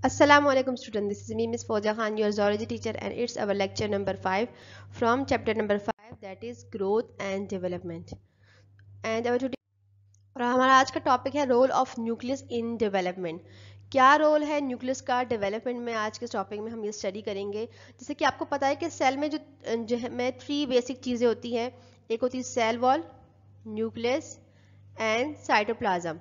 Assalamualaikum student, this is me Miss Fauza Khan, your zoology teacher, and it's our lecture number 5 from chapter number 5, that is growth and development. And our today और हमारा आज का topic है role of nucleus in development. क्या role है nucleus का development में? आज के टॉपिक में हम ये स्टडी करेंगे। जैसे कि आपको पता है कि सेल में जो है में 3 बेसिक चीज़ें होती हैं। एक होती है cell wall, nucleus and cytoplasm.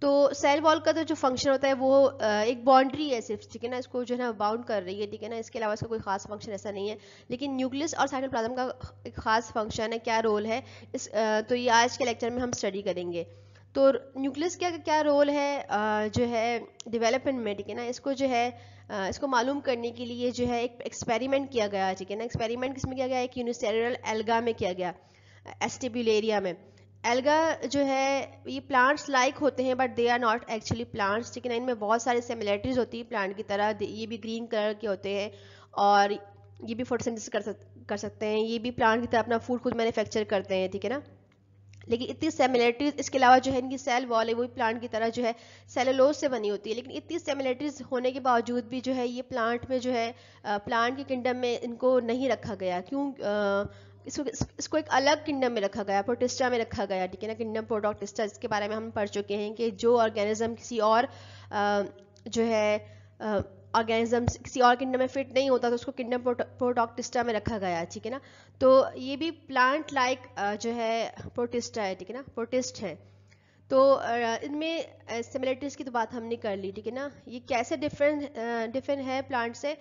तो सेल वॉल का तो जो फंक्शन होता है वो एक बाउंड्री है सिर्फ, ठीक है ना, इसको जो है ना बाउंड कर रही है, ठीक है ना, इसके अलावा इसका कोई खास फंक्शन ऐसा नहीं है। लेकिन न्यूक्लियस और साइटोप्लाज्म का एक खास फंक्शन है, क्या रोल है तो ये आज के लेक्चर में हम स्टडी करेंगे। तो न्यूक्लियस क्या क्या रोल है जो है डेवलपमेंट में, ठीक है ना, इसको जो है इसको मालूम करने के लिए जो है एक एक्सपेरिमेंट किया गया, ठीक है ना। एक्सपेरिमेंट किसमें किया गया? एक यूनिसेलुलर एल्गा में किया गया, एस्टिब्यूलेरिया में। एल्गा जो है ये प्लांट्स लाइक होते हैं but they are not actually plants, ठीक है ना। इनमें बहुत सारी सिमिलरिटीज होती है प्लांट की तरह। ये भी ग्रीन कलर के होते हैं और ये भी फोटोसिंथेसिस कर सकते हैं। ये भी प्लांट की तरह अपना फूड खुद मैन्युफैक्चर करते हैं, ठीक है ना। लेकिन इतनी सिमिलरिटीज, इसके अलावा जो है इनकी सेल वॉल है वो भी प्लांट की तरह जो है सेलुलोज से बनी होती है। लेकिन इतनी सिमिलरिटीज होने के बावजूद भी जो है ये प्लांट में जो है प्लांट के किंगडम में इनको नहीं रखा गया। क्यों? इसको एक अलग किंगडम में रखा गया, प्रोटिस्टा में रखा गया, ठीक है ना, किंगडम प्रोटोक्टिस्टा, जिसके बारे में हम पढ़ चुके हैं कि जो ऑर्गेनिज्म किसी और जो है ऑर्गेनिज्म किसी और किंगडम में फिट नहीं होता तो उसको किंगडम प्रोटोक्टिस्टा में रखा गया, ठीक है ना। तो ये भी प्लांट लाइक जो है प्रोटिस्टा है, ठीक है ना, प्रोटिस्ट है। तो इनमें सिमिलरिटीज की तो बात हमने कर ली, ठीक है ना। ये कैसे डिफरेंट है प्लांट से?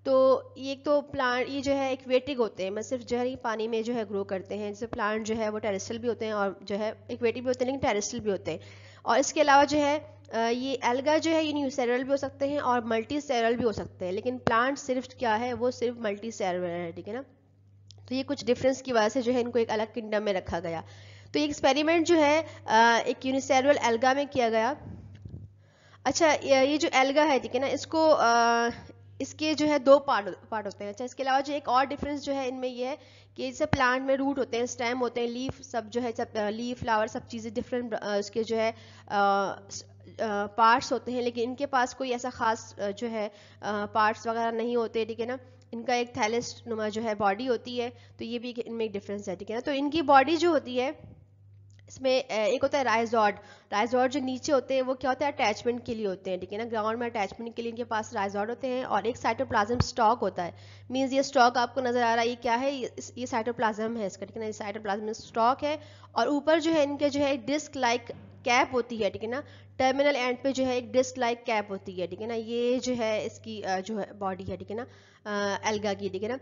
तो ये तो प्लांट ये जो है एक्वेटिक होते हैं, मतलब सिर्फ जो है पानी में जो है ग्रो करते हैं। जैसे प्लांट जो है वो टेरेस्ट्रियल भी होते हैं और जो है एक्वेटिक भी होते हैं, लेकिन टेरेस्ट्रियल भी होते हैं। और इसके अलावा जो है ये एल्गा जो है यूनिसेलुलर भी हो सकते हैं और मल्टी सेलुलर भी हो सकते हैं। लेकिन प्लांट सिर्फ क्या है, वो सिर्फ मल्टी सेलुलर है, ठीक है ना। तो ये कुछ डिफरेंस की वजह से जो है इनको एक अलग किंगडम में रखा गया। तो ये एक्सपेरिमेंट जो है एक यूनिसेलुलर एल्गा में किया गया। अच्छा, ये जो एल्गा है, ठीक है ना, इसको इसके जो है 2 पार्ट होते हैं। अच्छा, इसके अलावा जो एक और डिफरेंस जो है इनमें ये है कि जैसे प्लांट में रूट होते हैं, स्टेम होते हैं, लीफ सब जो है, सब लीफ फ्लावर सब चीज़ें डिफरेंट इसके जो है पार्ट्स होते हैं। लेकिन इनके पास कोई ऐसा खास जो है पार्ट्स वगैरह नहीं होते, ठीक है ना। इनका एक थैलेस नुमा जो है बॉडी होती है। तो ये भी इनमें एक डिफरेंस है, ठीक है ना। तो इनकी बॉडी जो होती है इसमें एक होता है राइजॉड। राइजॉड जो नीचे होते हैं वो क्या होता है, अटैचमेंट के लिए होते हैं, ठीक है ना। ग्राउंड में अटैचमेंट के लिए इनके पास राइजॉड होते हैं। और एक साइटोप्लाज्म स्टॉक होता है। मींस ये स्टॉक आपको नजर आ रहा है, ये क्या है, ये साइटोप्लाज्म है इसका, ठीक है ना। ये साइटोप्लाज्म स्टॉक है। और ऊपर जो है इनके जो है डिस्क लाइक कैप होती है, ठीक है ना। टर्मिनल एंड पे जो है एक डिस्क लाइक कैप होती है, ठीक है ना। ये जो है इसकी जो है बॉडी है, ठीक है ना, एल्गा की, ठीक है ना।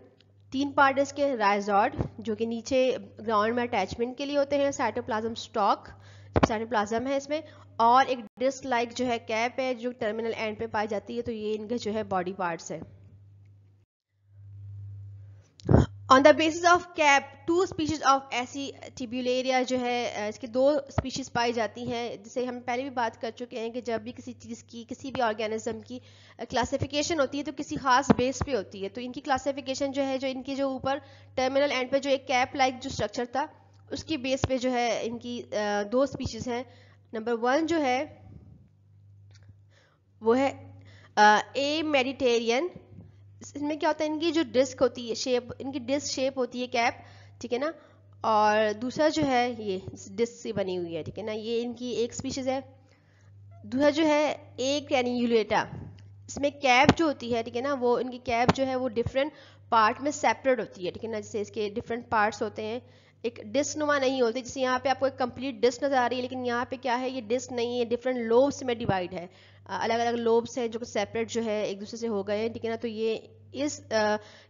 3 पार्ट इसके, राइजॉड जो कि नीचे ग्राउंड में अटैचमेंट के लिए होते हैं, साइटोप्लाज्म स्टॉक साइटोप्लाज्म है इसमें, और एक डिस्क लाइक जो है कैप है जो टर्मिनल एंड पे पाई जाती है। तो ये इनके जो है बॉडी पार्ट्स है। On the basis of cap 2 species of ऐसी टिब्यूलेरिया जो है इसकी 2 स्पीशीज पाई जाती हैं। जिसे हम पहले भी बात कर चुके हैं कि जब भी किसी चीज़ की, किसी भी ऑर्गेनिज्म की क्लासिफिकेशन होती है तो किसी खास बेस पे होती है। तो इनकी क्लासिफिकेशन जो है, जो इनकी जो ऊपर टर्मिनल एंड पे जो एक कैप लाइक जो स्ट्रक्चर था उसकी बेस पे जो है इनकी 2 स्पीशीज हैं। नंबर 1 जो है वो है ए मेडिटेरियन। इसमें क्या होता है, इनकी जो डिस्क होती है, शेप, इनकी डिस्क शेप होती है कैप, ठीक है ना। और दूसरा जो है ये डिस्क से बनी हुई है, ठीक है ना, ये इनकी एक स्पीशीज है। दूसरा जो है ए कैनियुलेटा। इसमें कैप जो होती है, ठीक है ना, वो इनकी कैप जो है वो डिफरेंट पार्ट में सेपरेट होती है, ठीक है ना। जैसे इसके डिफरेंट पार्ट्स होते हैं, एक डिस्क नुमा नहीं होती। जैसे यहाँ पे आपको एक कंप्लीट डिस्क नजर आ रही है, लेकिन यहाँ पे क्या है, ये डिस्क नहीं है, डिफरेंट लोब्स में डिवाइड है। अलग अलग लोब्स हैं जो सेपरेट जो है एक दूसरे से हो गए हैं, ठीक है ना। तो ये इस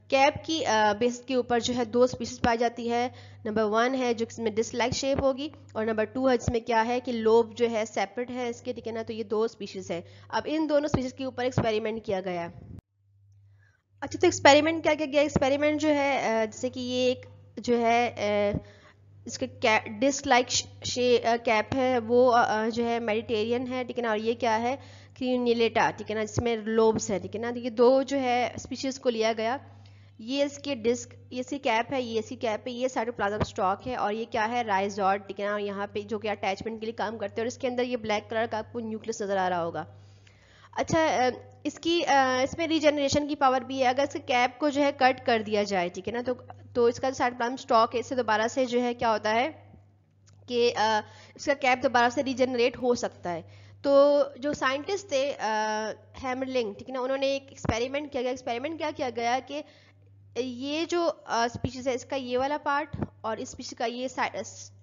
कैप की बेस के ऊपर जो है 2 स्पीशीज पाई जाती है। नंबर 1 है जो इसमें डिस्क लाइक शेप होगी, और नंबर 2 है जिसमें क्या है कि लोब जो है सेपरेट है इसके, ठीक है ना। तो ये 2 स्पीशीज है। अब इन दोनों स्पीशीज के ऊपर एक्सपेरिमेंट किया गया है। अच्छा, तो एक्सपेरिमेंट क्या किया गया? एक्सपेरिमेंट जो है जैसे कि ये एक जो है इसका डिस्क लाइक कैप है वो जो है मेडिटेरियन है, ठीक है ना। और ये क्या है, क्रीनिलेटा, ठीक है ना, जिसमें लोब्स है, ठीक है ना। तो ये 2 जो है स्पीशीज को लिया गया। ये इसके डिस्क, ये इसकी कैप है, ये इसकी कैप है, ये साइटोप्लाज्म स्टॉक है, और ये क्या है, राइजॉड, ठीक है ना। और यहाँ पे जो कि अटैचमेंट के लिए काम करते हैं, और इसके अंदर ये ब्लैक कलर का आपको न्यूक्लियस नजर आ रहा होगा। अच्छा, इसमें रीजनरेशन की पावर भी है। अगर इसके कैप को जो है कट कर दिया जाए, ठीक है ना, तो इसका जो साइटोप्लाज्म स्टॉक है इससे दोबारा से जो है क्या होता है कि इसका कैप दोबारा से रीजनरेट हो सकता है। तो जो साइंटिस्ट थे हैमरलिंग, ठीक है ना, उन्होंने एक एक्सपेरिमेंट किया गया। एक्सपेरिमेंट क्या किया गया कि ये जो स्पीशीज है इसका ये वाला पार्ट और इस स्पीशीज का ये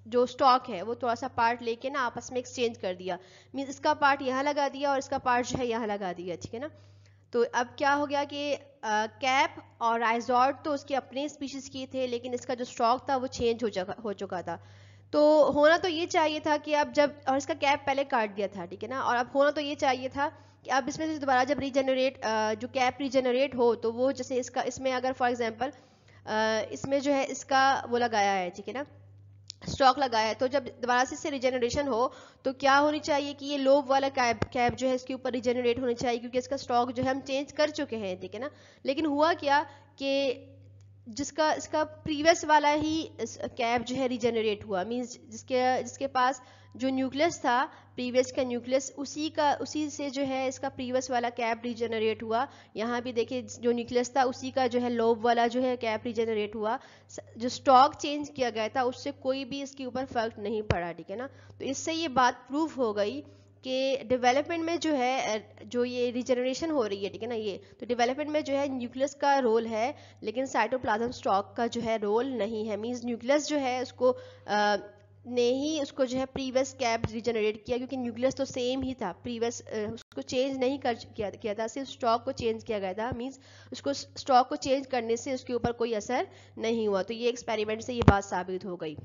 जो स्टॉक है वो थोड़ा सा पार्ट लेके ना आपस में एक्सचेंज कर दिया। मीन्स इसका पार्ट यहाँ लगा दिया और इसका पार्ट जो है यहाँ लगा दिया, ठीक है ना। तो अब क्या हो गया कि कैप और राइजॉर्ड तो उसके अपने स्पीशीज की थे, लेकिन इसका जो स्टॉक था वो चेंज हो चुका था। तो होना तो ये चाहिए था कि अब जब, और इसका कैप पहले काट दिया था, ठीक है ना, और अब होना तो ये चाहिए था कि अब इसमें से दोबारा जब रीजनरेट जो कैप रीजनरेट हो तो वो जैसे इसमें अगर फॉर एग्जांपल इसमें जो है इसका वो लगाया है, ठीक है ना, स्टॉक लगाया है, तो जब दोबारा से इससे रिजेनरेशन हो तो क्या होनी चाहिए कि ये लोब वाला कैप जो है इसके ऊपर रिजेनरेट होनी चाहिए, क्योंकि इसका स्टॉक जो है हम चेंज कर चुके हैं, ठीक है ना। लेकिन हुआ क्या कि इसका प्रीवियस वाला ही कैप जो है रिजेनरेट हुआ। मींस जिसके पास जो न्यूक्लियस था, प्रीवियस का न्यूक्लियस, उसी से जो है इसका प्रीवियस वाला कैप रिजेनरेट हुआ। यहाँ भी देखिए जो न्यूक्लियस था उसी का जो है लोब वाला जो है कैप रिजेनरेट हुआ। जो स्टॉक चेंज किया गया था उससे कोई भी इसके ऊपर फर्क नहीं पड़ा, ठीक है ना। तो इससे ये बात प्रूफ हो गई कि डेवलपमेंट में जो है जो ये रिजेनरेशन हो रही है, ठीक है ना, ये तो डेवलपमेंट में जो है न्यूक्लियस का रोल है, लेकिन साइटोप्लाज्म स्टॉक का जो है रोल नहीं है। मींस न्यूक्लियस जो है उसको ने ही उसको जो है प्रीवियस कैप रिजेनरेट किया, क्योंकि न्यूक्लियस तो सेम ही था, प्रीवियस उसको चेंज नहीं किया था, सिर्फ स्टॉक को चेंज किया गया था। मींस उसको स्टॉक को चेंज करने से उसके ऊपर कोई असर नहीं हुआ। तो ये एक्सपेरिमेंट से ये बात साबित हो गई।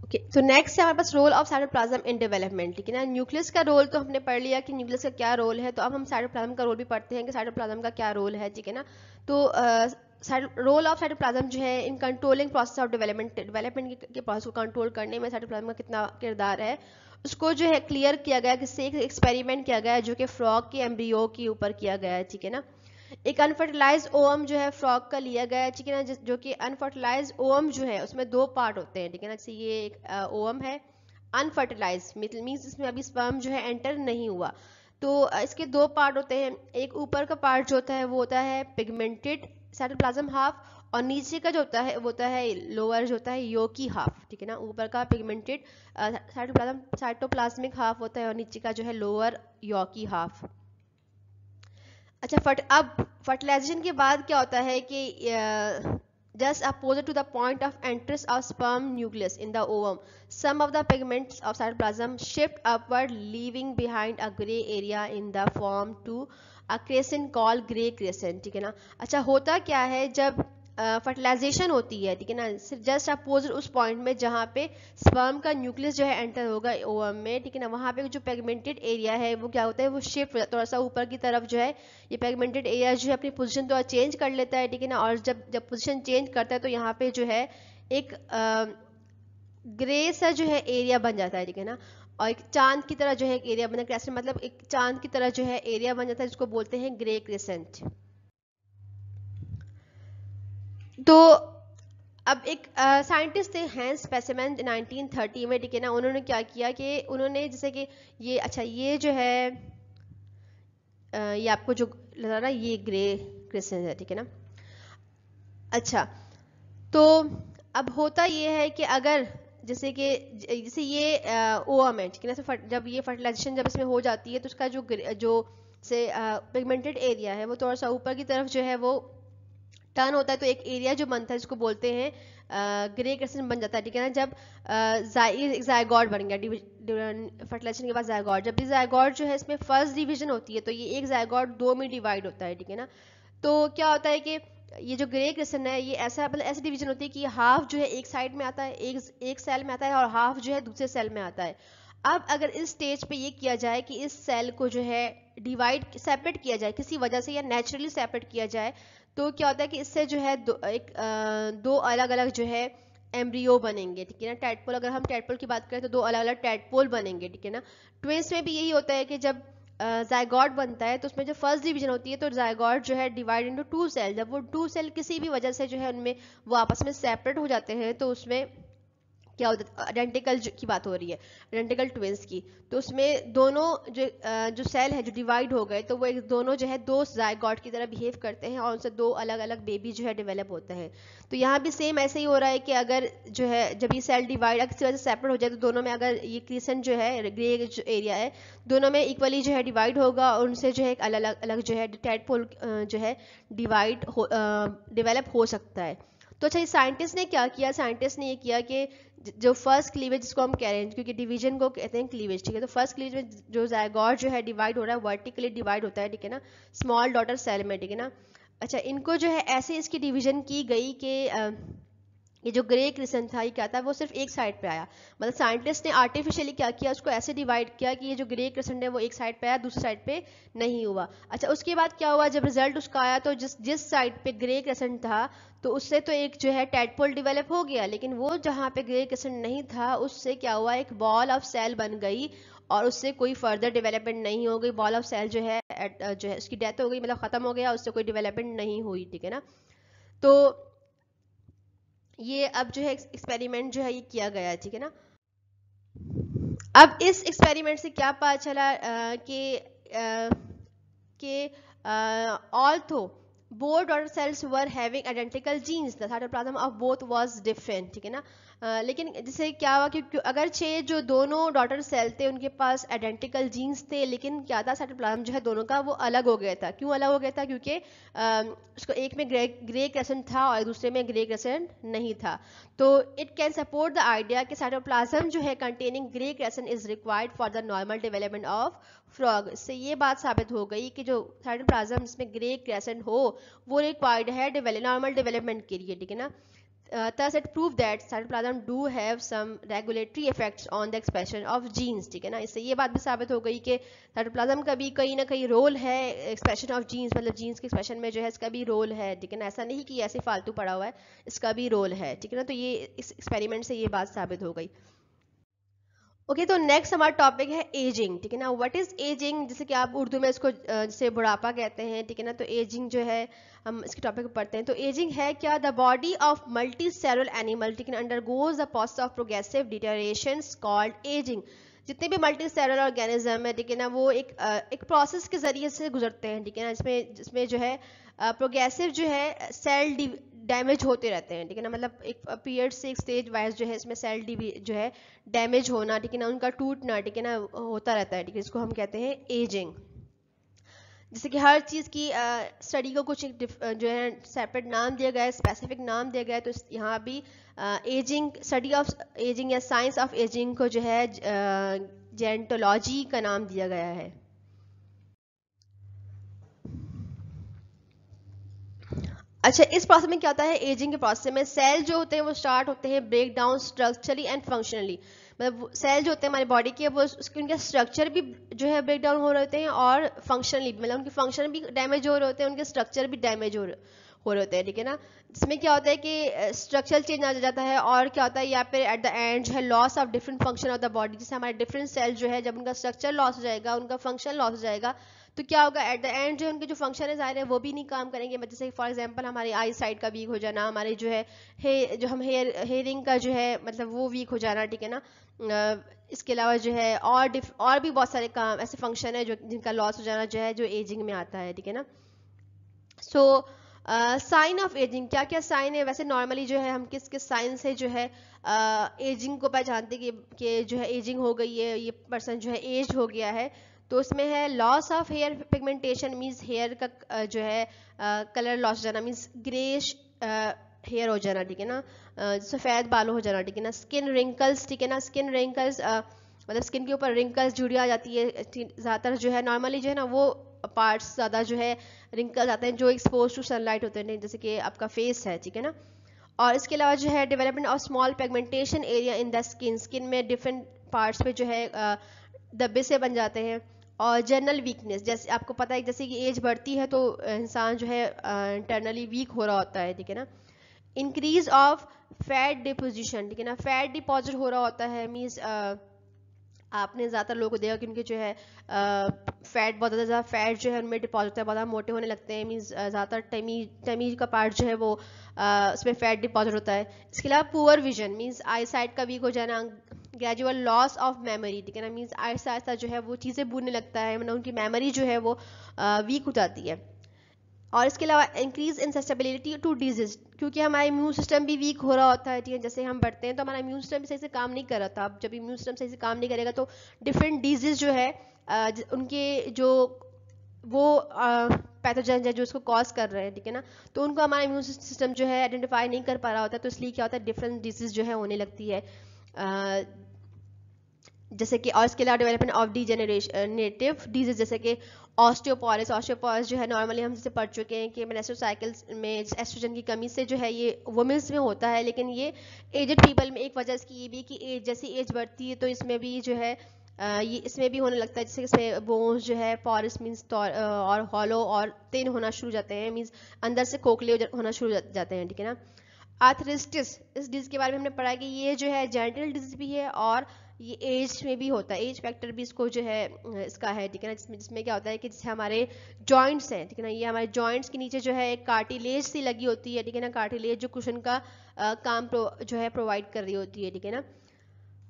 ओके, तो नेक्स्ट है हमारे पास role of cytoplasm in development, ठीक है ना। न्यूक्लियस का रोल तो हमने पढ़ लिया कि न्यूक्लियस का क्या रोल है, तो अब हम साइटोप्लाज्म का रोल भी पढ़ते हैं कि साइटोप्लाज्म का क्या रोल है, ठीक है ना। तो रोल ऑफ साइटोप्लाज्म जो है in controlling process of development के प्रोसेस को कंट्रोल करने में साइटोप्लाज्म का कितना किरदार है, उसको जो है क्लियर किया गया, किससे एक एक्सपेरिमेंट किया गया जो कि फ्रॉग के एम्ब्रियो के ऊपर किया गया है, ठीक है ना। एक अनफर्टिलाइज ओवम जो है फ्रॉग का लिया गया है, ठीक है ना, जो कि अनफर्टिलाइज ओवम जो है उसमें दो पार्ट होते हैं, ठीक है ना। जैसे ये एक ओवम है अनफर्टिलाइज, मीन्स इसमें अभी स्पर्म जो है एंटर नहीं हुआ। तो इसके दो पार्ट होते हैं। एक ऊपर का पार्ट जो होता है वो होता है पिगमेंटेड साइटोप्लाज्म हाफ, और नीचे का जो होता है वो होता है लोअर जो होता है योकी हाफ, ठीक है ना। ऊपर का पिगमेंटेड साइटोप्लाज्मिक हाफ होता है और नीचे का जो है लोअर योकी हाफ। अच्छा, अब फर्टिलाइजेशन के बाद क्या होता है कि just opposite to the point of entrance of sperm nucleus in the ovum, some of the pigments of cytoplasm shift upward, leaving behind a gray area in the form to a crescent called gray crescent, ठीक है ना। अच्छा, होता क्या है जब fertilisation होती है, ठीक है ना, जस्ट अपोजिट उस पॉइंट में जहाँ पे स्पर्म का न्यूक्लियस जो है एंटर होगा ओवम में, ठीक है ना, वहाँ पे जो पिगमेंटेड एरिया है वो क्या होता है, वो शिफ्ट थोड़ा सा ऊपर की तरफ जो है ये पिगमेंटेड एरिया जो है अपनी पोजीशन तो चेंज कर लेता है, ठीक है ना। और जब पोजीशन चेंज करता है तो यहाँ पे जो है एक ग्रे सा जो है एरिया बन जाता है, ठीक है ना। और एक चांद की तरह जो है एक एरिया बना, क्रेसेंट मतलब एक चांद की तरह जो है एरिया बन जाता है, जिसको बोलते हैं ग्रे क्रेसेंट। तो अब एक साइंटिस्ट थे हैंस स्पेसिमेन 1930 में, ठीक है ना। उन्होंने क्या किया कि उन्होंने जैसे कि ये, अच्छा ये जो है ये आपको जो लग रहा है ये ग्रे क्रिस्टल है, ठीक है ना। अच्छा, तो अब होता ये है कि अगर जैसे ये ओवम है, ठीक है ना, जब ये फर्टिलाइजेशन जब इसमें हो जाती है तो उसका जो से पिगमेंटेड एरिया है वो थोड़ा सा ऊपर की तरफ जो है वो टर्न होता है, तो एक एरिया जो बनता है जिसको बोलते हैं ग्रे क्रिस्टल बन जाता है, ठीक है ना। जब जायगॉट बन गया फर्टिलाइजेशन के बाद जायगॉट, जब भी जायगॉट जो है इसमें फर्स्ट डिवीजन होती है तो ये एक जायगॉट दो में डिवाइड होता है, ठीक है ना। तो क्या होता है कि ये जो ग्रे क्रिस्टल है ये ऐसा मतलब ऐसी डिवीजन होती है कि हाफ जो है एक साइड में आता है, एक सेल में आता है, और हाफ जो है दूसरे सेल में आता है। अब अगर इस स्टेज पे ये किया जाए कि इस सेल को जो है डिवाइड सेपरेट किया जाए किसी वजह से या नेचुरली सेपरेट किया जाए, तो क्या होता है कि इससे जो है दो अलग अलग जो है एम्ब्रियो बनेंगे, ठीक है ना। टैडपोल, अगर हम टैडपोल की बात करें तो दो अलग अलग टैडपोल बनेंगे, ठीक है ना। ट्विंस में भी यही होता है कि जब जायगॉट बनता है तो उसमें जो फर्स्ट डिवीजन होती है तो जायगॉट जो है डिवाइड इनटू टू सेल, जब वो टू सेल किसी भी वजह से जो है उनमें वो आपस में सेपरेट हो जाते हैं तो उसमें क्या होता है, आइडेंटिकल की बात हो रही है, आइडेंटिकल ट्विंस की, तो उसमें दोनों जो सेल है जो डिवाइड हो गए, तो वो एक दोनों जो है दो जायगोट की तरह बिहेव करते हैं और उनसे दो अलग अलग बेबी जो है डेवलप होते हैं। तो यहाँ भी सेम ऐसे ही हो रहा है कि अगर जो है जब ये सेल डिवाइड किसी वजह से सेपरेट हो जाए, तो दोनों में अगर ये क्रिसेंट जो है ग्रे जो एरिया है दोनों में इक्वली जो है डिवाइड होगा और उनसे जो है एक अलग अलग जो है टैडपोल जो है डिवाइड हो डेवलप हो सकता है। तो अच्छा, साइंटिस्ट ने क्या किया, साइंटिस्ट ने ये किया कि जो फर्स्ट क्लीवेज जिसको हम कह रहे हैं, क्योंकि डिवीजन को कहते हैं क्लीवेज, ठीक है, तो फर्स्ट क्लीवेज में जो जायगोट जो है डिवाइड हो रहा है वर्टिकली डिवाइड होता है, ठीक है ना, स्मॉल डॉटर सेल में, ठीक है ना। अच्छा, इनको जो है ऐसे इसकी डिवीजन की गई कि ये जो ग्रे क्रिसेंट था ये क्या था, वो सिर्फ एक साइड पे आया, मतलब साइंटिस्ट ने आर्टिफिशियली क्या किया, उसको ऐसे डिवाइड किया कि ये जो ग्रे क्रिसेंट है वो एक साइड पे आया, दूसरी साइड पे नहीं हुआ। अच्छा, उसके बाद क्या हुआ, जब रिजल्ट उसका आया तो जिस साइड पे ग्रे क्रिसेंट था तो उससे तो एक जो है टैडपोल डेवलप हो गया, लेकिन वो जहाँ पे ग्रे क्रिसेंट नहीं था उससे क्या हुआ, एक बॉल ऑफ सेल बन गई और उससे कोई फर्दर डेवलपमेंट नहीं हो गई, बॉल ऑफ सेल जो है उसकी डेथ हो गई, मतलब खत्म हो गया, उससे कोई डेवलपमेंट नहीं हुई, ठीक है ना। तो ये अब जो है एक्सपेरिमेंट जो है ये किया गया, ठीक है ना। अब इस एक्सपेरिमेंट से क्या पता चला कि although both daughter cells were having identical genes, the cytoplasm of both was different, ठीक है ना। लेकिन जिससे क्या हुआ कि अगर जो दोनों डॉटर सेल थे उनके पास आइडेंटिकल जीन्स थे, लेकिन क्या था, साइटोप्लाज्म जो है दोनों का वो अलग हो गया था। क्यों अलग हो गया था, क्योंकि उसको एक में ग्रे क्रेसेंट था और दूसरे में ग्रे क्रेसेंट नहीं था। तो it can support the idea कि साइटोप्लाज्म जो है containing grey crescent is required for the normal development of frog. इससे ये बात साबित हो गई कि जो साइटोप्लाज्म जिसमें ग्रे क्रेसेंट हो वो रिक्वायर्ड है नॉर्मल डेवलपमेंट के लिए, ठीक है ना। Thus it proved that cytoplasm do have some regulatory effects on the expression of genes, ठीक है ना। इससे ये बात भी साबित हो गई कि साइटोप्लाज्म का भी कहीं ना कहीं रोल है एक्सप्रेशन ऑफ जीन्स, मतलब जीन्स के एक्सप्रेशन में जो है इसका भी रोल है, ठीक है ना। ऐसा नहीं कि ऐसे फालतू पड़ा हुआ है, इसका भी रोल है, ठीक है ना। तो ये इस एक्सपेरिमेंट से ये बात साबित हो गई। ओके, तो नेक्स्ट हमारा टॉपिक है एजिंग, ठीक है ना। व्हाट इज एजिंग, जैसे कि आप उर्दू में इसको जैसे बुढ़ापा कहते हैं, ठीक है ना। तो एजिंग जो है हम इसके टॉपिक पर पढ़ते हैं। तो एजिंग है क्या, the body of multi cellular animal, ठीक है, undergoes the process of progressive deterioration called ageing. जितने भी मल्टी सेलुलर ऑर्गेनिज्म है, ठीक है ना, वो एक प्रोसेस के जरिए से गुजरते हैं, ठीक है ना, जिसमें जो है प्रोग्रेसिव जो है सेल डैमेज होते रहते हैं, ठीक है ना। मतलब एक पीरियड से एक स्टेज वाइज जो है इसमें सेल जो है डैमेज होना, ठीक है ना, उनका टूटना, ठीक है ना, होता रहता है, ठीक है। इसको हम कहते हैं एजिंग। जैसे कि हर चीज़ की स्टडी को कुछ जो है सेपरेट नाम दिया गया है, स्पेसिफिक नाम दिया गया है। तो यहाँ भी एजिंग, स्टडी ऑफ एजिंग या साइंस ऑफ एजिंग को जो है जेंटोलॉजी का नाम दिया गया है। अच्छा, इस प्रोसेस में क्या होता है, एजिंग के प्रोसेस में सेल जो होते हैं वो स्टार्ट होते हैं break down structurally and functionally. मतलब सेल जो होते हैं हमारी बॉडी के वो उनके स्ट्रक्चर भी जो है ब्रेक डाउन हो रहे होते हैं और फंक्शनली मतलब उनके फंक्शन भी डैमेज हो रहे होते हैं, उनके स्ट्रक्चर भी डैमेज हो रहे होते हैं, ठीक है ना। इसमें क्या होता है कि स्ट्रक्चर चेंज आ जाता है और क्या होता है या फिर एट द एंड जो है loss of different function of the body. जैसे हमारे डिफरेंट सेल जो है जब उनका स्ट्रक्चर लॉस हो जाएगा, उनका फंक्शन लॉस हो जाएगा, तो क्या होगा एट द एंड जो है उनके जो फंक्शन है ज़ाहिर है वो भी नहीं काम करेंगे। जैसे फॉर एग्जांपल हमारी आई साइड का वीक हो जाना, हमारे जो है जो हम हेयरिंग का जो है मतलब वो वीक हो जाना, ठीक है ना। इसके अलावा जो है और भी बहुत सारे काम ऐसे फंक्शन है जो जिनका लॉस हो जाना जो है जो एजिंग में आता है, ठीक है ना। सो साइन ऑफ एजिंग, क्या क्या साइन है, वैसे नॉर्मली जो है हम किस किस साइन से जो है एजिंग को पहचानते कि जो है एजिंग हो गई है, ये पर्सन जो है एज हो गया है। तो उसमें है loss of hair pigmentation, means hair का जो है कलर लॉस हो जाना, मीन्स ग्रेश हेयर हो जाना, ठीक है ना, सफ़ेद बालों हो जाना, ठीक है ना। स्किन रिंकल्स, ठीक है ना, स्किन रिंकल्स मतलब स्किन के ऊपर रिंकल्स जुड़ी आ जाती है ज़्यादातर जो है नॉर्मली जो है ना वो पार्ट्स ज़्यादा जो है रिंकल्स आते हैं जो एक्सपोज टू सनलाइट होते हैं, जैसे कि आपका फेस है, ठीक है ना। और इसके अलावा जो है development of small pigmentation area in the skin में डिफरेंट पार्ट्स पे जो है धब्बे से बन जाते हैं। और जनरल वीकनेस, जैसे आपको पता है जैसे कि एज बढ़ती है तो इंसान जो है इंटरनली वीक हो रहा होता है, ठीक है ना। इंक्रीज ऑफ फैट डिपोजिशन, ठीक है ना, फैट डिपॉजिट हो रहा होता है, मीन्स आपने ज़्यादातर लोगों को देखा कि उनके जो है फैट बहुत ज़्यादा फैट जो है उनमें डिपॉजिट होता है, बहुत ज़्यादा मोटे होने लगते हैं। मीन्स ज़्यादातर टमी का पार्ट जो है वो उसमें फैट डिपॉजिट होता है। इसके अलावा poor vision means I site का वीक हो जाना, ग्रेजुअल लॉस ऑफ मेमोरी, ठीक है ना, मीन्स आहिस्ता आहिस्ता जो है वो चीज़ें भूलने लगता है, मतलब उनकी मेमोरी जो है वो वीक हो जाती है। और इसके अलावा increase in susceptibility to disease, क्योंकि हमारा इम्यून सिस्टम भी वीक हो रहा होता है, ठीक है, जैसे हम बढ़ते हैं तो हमारा इम्यून सिस्टम सही से काम नहीं कर रहा था। अब जब इम्यून सिस्टम सही से काम नहीं करेगा तो डिफरेंट डिजीज जो है उनके जो वो पैथोजन है जो उसको कॉज कर रहे हैं, ठीक है ना, तो उनको हमारा इम्यून सिस्टम जो है आइडेंटिफाई नहीं कर पा रहा होता, तो इसलिए क्या होता है डिफरेंट डिजीज जो है होने लगती है। जैसे कि और इसके अलावा डेवलपमेंट ऑफ डीजेनरेटिव डिजीज, जैसे कि ऑस्टियोपोरोसिस जो है नॉर्मली हम जैसे पढ़ चुके हैं कि मेंस्ट्रुअल साइकिल्स में एस्ट्रोजन की कमी से जो है ये वुमेन्स में होता है, लेकिन ये एजेड पीपल में एक वजह इसकी ये भी कि एज जैसी एज बढ़ती है तो इसमें भी जो है ये इसमें भी होने लगता है, जैसे इसमें बोन्स जो है पॉरस मीन्स और हॉलो और थिन होना शुरू हो जाते हैं, मीन्स अंदर से खोखले होना शुरू हो जाते हैं, ठीक है ना। आर्थराइटिस, इस डिजीज के बारे में हमने पढ़ा कि ये जो है जेनेटिक डिजीज भी है और ये एज में भी होता है, एज फैक्टर भी इसको जो है इसका है, ठीक है ना, जिसमें क्या होता है कि जैसे हमारे जॉइंट्स हैं, ठीक है ना, ये हमारे जॉइंट्स के नीचे जो है एक कार्टिलेज सी लगी होती है, ठीक है ना, कार्टिलेज जो कुशन का काम जो है प्रोवाइड कर रही होती है, ठीक है ना।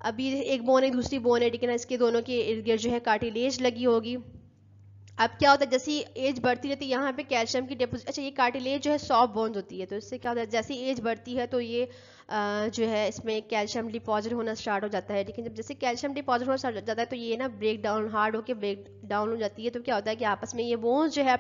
अभी एक बोन है दूसरी बोन है, ठीक है ना, इसके दोनों के इर्द गिर्द जो है कार्टिलेज लगी होगी। अब क्या होता है जैसी एज बढ़ती रहती है यहाँ पे कैल्शियम की डिपोजिट, अच्छा ये कार्टिलेज जो है सॉफ्ट बोन्स होती है, तो इससे क्या होता है जैसी एज बढ़ती है तो ये जो है इसमें कैल्शियम डिपॉजिट होना स्टार्ट हो जाता है, लेकिन जब जैसे कैल्शियम डिपॉजिट होना स्टार्ट हो जाता है तो ये ना ब्रेक डाउन हार्ड होकर ब्रेक डाउन हो जाती है, तो क्या होता है कि आपस में ये बोन्स जो है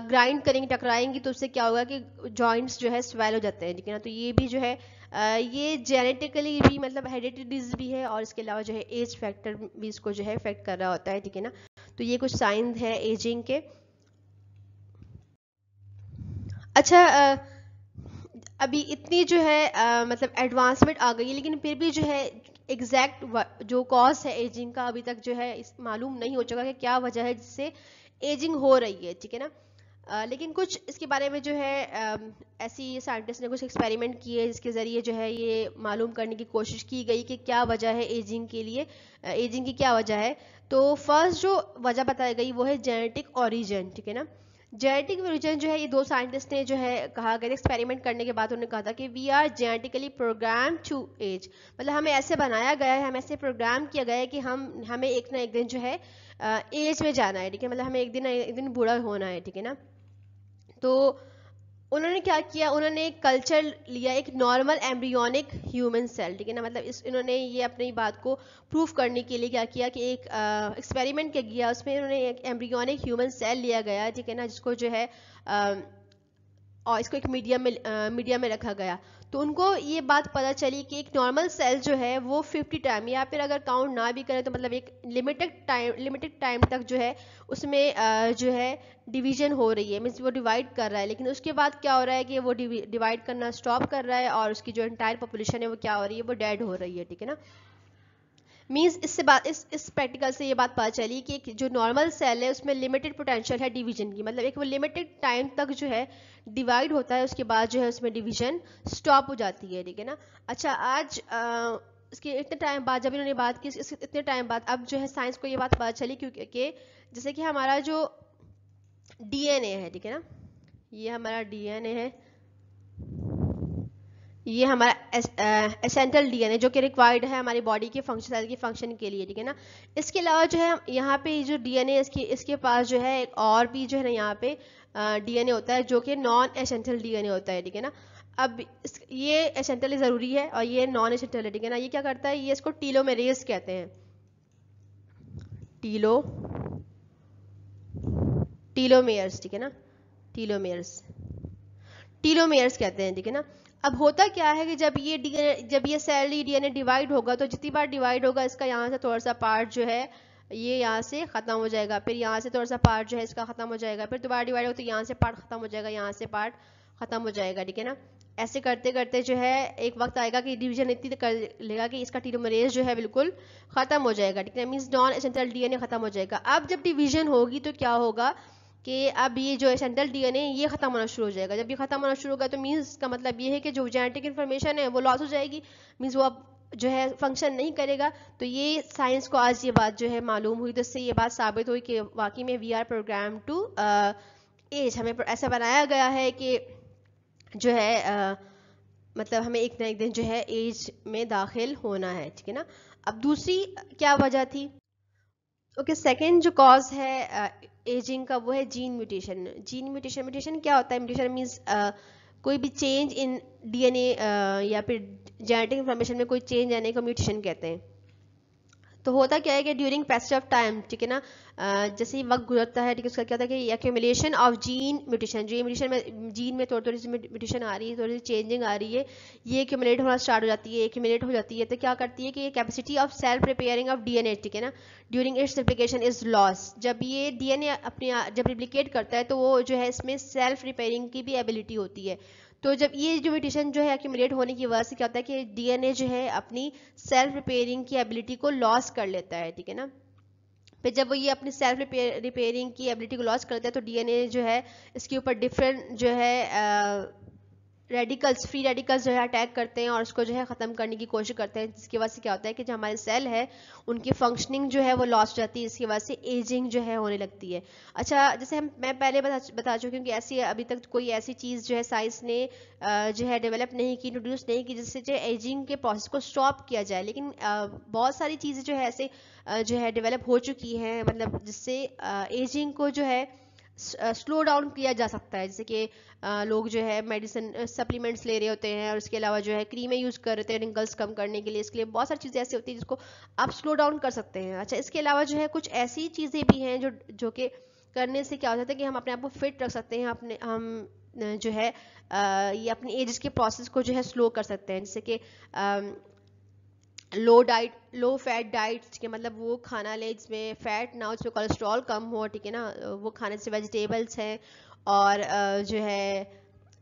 ग्राइंड करेंगे टकराएंगी तो उससे क्या होगा कि जॉइंट्स जो है स्वेल हो जाते हैं, ठीक है ना, तो ये भी जो है ये जेनेटिकली भी मतलब हेरिडिटी डिजीज भी है और इसके अलावा जो है एज फैक्टर भी इसको जो है इफेक्ट कर रहा होता है, ठीक है ना। तो ये कुछ साइन है एजिंग के। अच्छा अभी इतनी जो है मतलब एडवांसमेंट आ गई है, लेकिन फिर भी जो है एग्जैक्ट जो कॉज है एजिंग का अभी तक जो है मालूम नहीं हो चुका कि क्या वजह है जिससे एजिंग हो रही है, ठीक है ना। लेकिन कुछ इसके बारे में जो है ऐसी साइंटिस्ट ने कुछ एक्सपेरिमेंट किए जिसके ज़रिए जो है ये मालूम करने की कोशिश की गई कि क्या वजह है एजिंग के लिए, एजिंग की क्या वजह है। तो फर्स्ट जो वजह बताई गई वो है जेनेटिक ओरिजिन, ठीक है ना। जेनेटिक ओरिजिन जो है ये दो साइंटिस्ट ने जो है कहा गया एक्सपेरिमेंट करने के बाद उन्होंने कहा था कि we are genetically program to age, मतलब हमें ऐसे बनाया गया है, हमें ऐसे प्रोग्राम किया गया है कि हमें एक ना एक दिन जो है एज में जाना है, ठीक है, मतलब हमें एक दिन बूढ़ा होना है, ठीक है ना। तो उन्होंने क्या किया, उन्होंने एक कल्चर लिया, एक नॉर्मल एम्ब्रियोनिक ह्यूमन सेल, ठीक है ना, मतलब इन्होंने ये अपनी बात को प्रूफ करने के लिए क्या किया कि एक एक्सपेरिमेंट किया गया, उसमें उन्होंने एक एम्ब्रियोनिक ह्यूमन सेल लिया गया, ठीक है ना, जिसको जो है और इसको एक मीडियम में रखा गया। तो उनको ये बात पता चली कि एक नॉर्मल सेल जो है वो 50 टाइम या फिर अगर काउंट ना भी करें तो मतलब एक लिमिटेड टाइम तक जो है उसमें जो है डिवीजन हो रही है, मीन्स वो डिवाइड कर रहा है, लेकिन उसके बाद क्या हो रहा है कि वो डिवाइड करना स्टॉप कर रहा है और उसकी जो एंटायर पॉपुलेशन है वो क्या हो रही है, वो डेड हो रही है, ठीक है ना। मीन्स इससे बात इस प्रैक्टिकल से ये बात पता चली कि जो नॉर्मल सेल है उसमें लिमिटेड पोटेंशियल है डिवीजन की, मतलब एक वो लिमिटेड टाइम तक जो है डिवाइड होता है, उसके बाद जो है उसमें डिवीजन स्टॉप हो जाती है, ठीक है ना। अच्छा आज इसके इतने टाइम बाद जब इन्होंने बात की इतने टाइम बाद अब जो है साइंस को ये बात पता चली, क्योंकि जैसे कि हमारा जो डीएनए है, ठीक है ना, ये हमारा डीएनए है, ये हमारा एसेंशियल डीएनए जो कि रिक्वायर्ड है हमारी बॉडी के फंक्शन सेल के फंक्शन के लिए, ठीक है ना। इसके अलावा जो है यहाँ पे जो डीएनए इसके पास जो है एक और भी जो है ना यहाँ पे डीएनए होता है जो कि नॉन एसेंशियल डीएनए होता है, ठीक है ना। अब ये एसेंशियल ज़रूरी है और ये नॉन एसेंशियल है, ठीक है ना। ये क्या करता है, ये इसको टीलोमेरेज कहते हैं, टीलोमेयर्स, ठीक है ना, टीलोमेयर्स कहते हैं, ठीक है ना। अब होता क्या है कि जब ये सेल डीएनए डिवाइड होगा तो जितनी बार डिवाइड होगा इसका यहाँ से थोड़ा सा पार्ट जो है ये यहाँ से खत्म हो जाएगा, फिर यहाँ से थोड़ा सा पार्ट जो है इसका खत्म हो जाएगा, फिर दोबारा डिवाइड होगा तो यहाँ से पार्ट खत्म हो जाएगा, यहाँ से पार्ट खत्म हो जाएगा, ठीक है ना। ऐसे करते करते जो है एक वक्त आएगा कि डिवीजन इतनी कर लेगा कि इसका टीलोमेरेज जो है बिल्कुल खत्म हो जाएगा, ठीक है, मीन्स नॉन एसेंशियल डीएनए खत्म हो जाएगा। अब जब डिवीजन होगी तो क्या होगा कि अब ये जो एसेंशियल डीएनए ये खत्म होना शुरू हो जाएगा। जब ये खत्म होना शुरू होगा तो मीन्स का मतलब ये है कि जो जेनेटिक इन्फॉर्मेशन है वो लॉस हो जाएगी, मीन्स वो अब जो है फंक्शन नहीं करेगा। तो ये साइंस को आज ये बात जो है मालूम हुई, तो इससे ये बात साबित हुई कि वाकई में we are program to age, हमें ऐसा बनाया गया है कि जो है मतलब हमें एक ना एक दिन जो है एज में दाखिल होना है, ठीक है ना। अब दूसरी क्या वजह थी? ओके, सेकंड जो कॉज है एजिंग का वो है gene mutation. Gene mutation, mutation क्या होता है? म्यूटेशन मीन्स कोई भी चेंज इन डीएनए या फिर जेनेटिक इंफॉर्मेशन में कोई चेंज आने को म्यूटेशन कहते हैं। तो होता क्या है कि ड्यूरिंग पैसेज ऑफ टाइम, ठीक है ना, जैसे ही वक्त गुजरता है, ठीक है, उसका क्या होता है कि एक्यूमुलेशन ऑफ जीन म्यूटेशन, जो ये म्यूटेशन में जीन में थोड़ी थोड़ी सी म्यूटेशन आ रही है, थोड़ी सी चेंजिंग आ रही है, ये एक्यूमुलेट होना स्टार्ट हो जाती है, एक्यूमुलेट हो जाती है, तो क्या करती है कि ये capacity of self repairing of DNA, ठीक है ना, during its replication is loss. जब ये डीएनए अपने जब रिप्लिकेट करता है तो वो जो है इसमें सेल्फ रिपेयरिंग की भी एबिलिटी होती है। तो जब ये जो म्यूटेशन जो है एक्यूमुलेट होने की वजह से क्या होता है कि डीएनए जो है अपनी सेल्फ रिपेयरिंग की एबिलिटी को लॉस कर लेता है, ठीक है ना। फिर जब वो ये अपनी सेल्फ रिपेयरिंग की एबिलिटी को लॉस करता है तो डीएनए जो है इसके ऊपर डिफरेंट जो है रेडिकल्स, फ्री रेडिकल्स जो है अटैक करते हैं और उसको जो है ख़त्म करने की कोशिश करते हैं, जिसकी वजह से क्या होता है कि जो हमारे सेल है उनकी फंक्शनिंग जो है वो लॉस हो जाती है, इसकी वजह से एजिंग जो है होने लगती है। अच्छा, जैसे मैं पहले बता चुकी हूँ कि ऐसी अभी तक कोई ऐसी चीज़ जो है साइंस ने जो है डेवलप नहीं की, इंट्रोड्यूस नहीं की, जिससे जो एजिंग के प्रोसेस को स्टॉप किया जाए। लेकिन बहुत सारी चीज़ें जो है ऐसे जो है डेवलप हो चुकी हैं, मतलब जिससे एजिंग को जो है स्लो डाउन किया जा सकता है। जैसे कि लोग जो है मेडिसिन सप्लीमेंट्स ले रहे होते हैं और उसके अलावा जो है क्रीमें यूज़ कर रहे थे रिंकल्स कम करने के लिए। इसके लिए बहुत सारी चीज़ें ऐसी होती हैं जिसको आप स्लो डाउन कर सकते हैं। अच्छा, इसके अलावा जो है कुछ ऐसी चीज़ें भी हैं जो कि करने से क्या हो जाता है कि हम अपने आप को फिट रख सकते हैं, अपने हम जो है ये अपनी एज के प्रोसेस को जो है स्लो कर सकते हैं। जैसे कि लो फैट डाइट के मतलब वो खाना ले जिसमें फैट ना हो, जिसमें कोलेस्ट्रॉल कम हो, ठीक है ना, वो खाने से वेजिटेबल्स हैं और जो है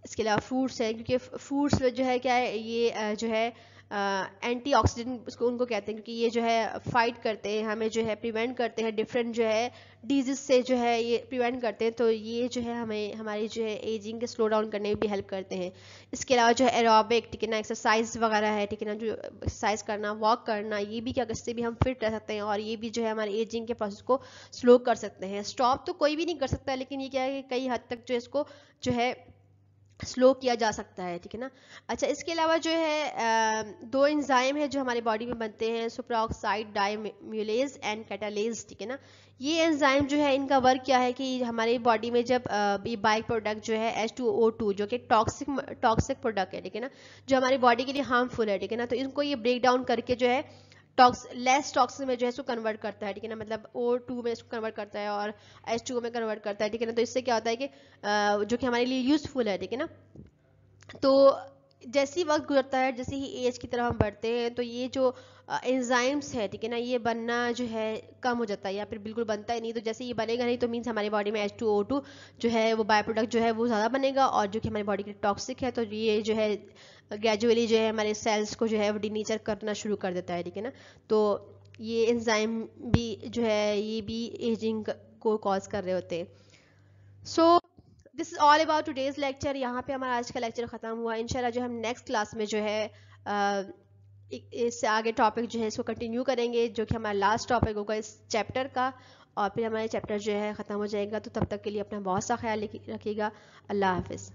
इसके अलावा फ्रूट्स हैं, क्योंकि फ्रूट्स में जो है क्या है ये जो है एंटीऑक्सीडेंट उसको उनको कहते हैं, क्योंकि ये जो है फाइट करते हैं, हमें जो है प्रिवेंट करते हैं डिफरेंट जो है डिजीज से, जो है ये प्रिवेंट करते हैं। तो ये जो है हमें हमारी जो है एजिंग के स्लो डाउन करने में भी हेल्प करते हैं। इसके अलावा जो है एरोबिक, ठीक है ना, एक्सरसाइज वगैरह है, ठीक है ना, जो एक्सरसाइज करना, वॉक करना, ये भी क्या, इससे भी हम फिट रह सकते हैं और ये भी जो है हमारे एजिंग के प्रोसेस को स्लो कर सकते हैं। स्टॉप तो कोई भी नहीं कर सकता, लेकिन ये क्या है कि कई हद तक जो इसको जो है स्लो किया जा सकता है, ठीक है ना। अच्छा, इसके अलावा जो है दो एंजाइम है जो हमारी बॉडी में बनते हैं, सुपरऑक्साइड डाइम्यूलेज एंड कैटालेज, ठीक है ना। ये एंजाइम जो है इनका वर्क क्या है कि हमारी बॉडी में जब ये बाई प्रोडक्ट जो है H2O2 जो कि टॉक्सिक प्रोडक्ट है, ठीक है ना, जो हमारी बॉडी के लिए हार्मफुल है, ठीक है ना, तो इनको ये ब्रेक डाउन करके जो है लेस टॉक्सिन में जो है इसको कन्वर्ट करता है, ठीक है ना, मतलब O2 में इसको कन्वर्ट करता है और H2O में कन्वर्ट करता है, ठीक है ना। तो इससे क्या होता है कि जो कि हमारे लिए यूजफुल है, ठीक है ना। तो जैसे ही वक्त गुजरता है, जैसे ही एज की तरफ हम बढ़ते हैं, तो ये जो एंजाइम्स है, ठीक है ना, ये बनना जो है कम हो जाता है या फिर बिल्कुल बनता ही नहीं। तो जैसे ये बनेगा नहीं तो मीन्स हमारी बॉडी में H2O2 जो है वो बाय प्रोडक्ट जो है वो ज़्यादा बनेगा और जो कि हमारी बॉडी के लिए टॉक्सिक है, तो ये जो है ग्रेजुअली जो है हमारे सेल्स को जो है वो डिनेचर करना शुरू कर देता है, ठीक है ना। तो ये एंजाइम भी जो है ये भी एजिंग को कॉज कर रहे होते हैं। So this is all about today's lecture. यहाँ पे हमारा आज का लेक्चर ख़त्म हुआ। इंशाल्लाह जो हम नेक्स्ट क्लास में जो है इससे आगे टॉपिक जो है इसको कंटिन्यू करेंगे, जो कि हमारा लास्ट टॉपिक होगा इस चैप्टर का, और फिर हमारे चैप्टर जो है ख़त्म हो जाएगा। तो तब तक के लिए अपना बहुत सा ख्याल रखिएगा। अल्लाह हाफिज़।